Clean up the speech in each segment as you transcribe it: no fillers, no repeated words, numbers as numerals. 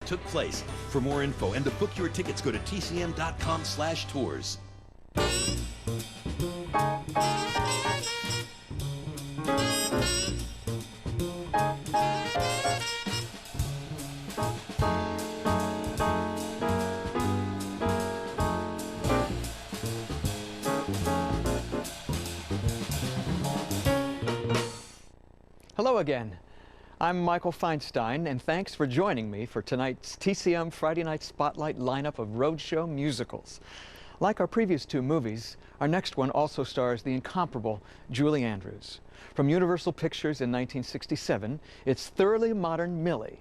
took place. For more info and to book your tickets, go to tcm.com/tours. Hello again. I'm Michael Feinstein, and thanks for joining me for tonight's TCM Friday Night Spotlight lineup of Roadshow musicals. Like our previous two movies, our next one also stars the incomparable Julie Andrews. From Universal Pictures in 1967, it's thoroughly modern Millie.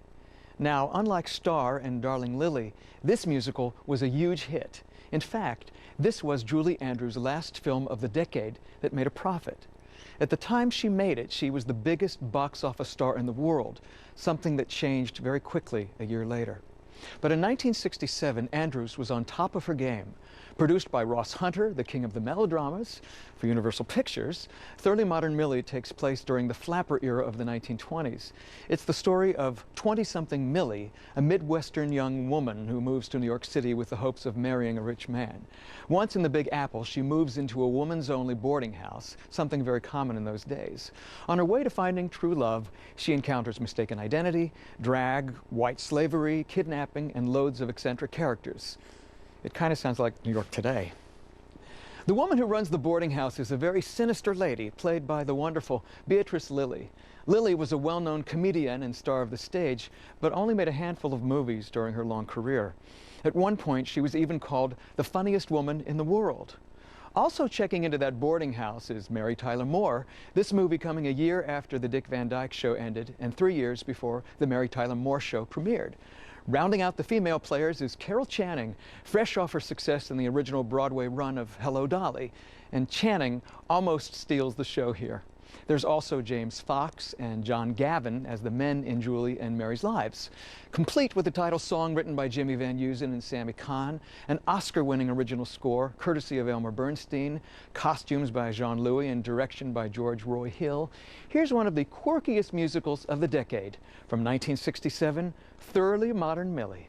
Now, unlike Star and Darling Lily, this musical was a huge hit. In fact, this was Julie Andrews' last film of the decade that made a profit. At the time she made it, she was the biggest box office star in the world, something that changed very quickly a year later. But in 1967, Andrews was on top of her game. Produced by Ross Hunter, the king of the melodramas, for Universal Pictures, Thoroughly Modern Millie takes place during the flapper era of the 1920s. It's the story of 20-something Millie, a Midwestern young woman who moves to New York City with the hopes of marrying a rich man. Once in the Big Apple, she moves into a woman's-only boarding house, something very common in those days. On her way to finding true love, she encounters mistaken identity, drag, white slavery, kidnapping, and loads of eccentric characters. It kind of sounds like New York today. The woman who runs the boarding house is a very sinister lady, played by the wonderful Beatrice Lillie. Lillie was a well-known comedian and star of the stage, but only made a handful of movies during her long career. At one point, she was even called the funniest woman in the world. Also checking into that boarding house is Mary Tyler Moore, this movie coming a year after the Dick Van Dyke Show ended and 3 years before the Mary Tyler Moore Show premiered. Rounding out the female players is Carol Channing, fresh off her success in the original Broadway run of Hello, Dolly. And Channing almost steals the show here. There's also James Fox and John Gavin as the men in Julie and Mary's lives. Complete with the title song written by Jimmy Van Heusen and Sammy Cahn, an Oscar-winning original score courtesy of Elmer Bernstein, costumes by Jean Louis and direction by George Roy Hill. Here's one of the quirkiest musicals of the decade. From 1967, Thoroughly Modern Millie.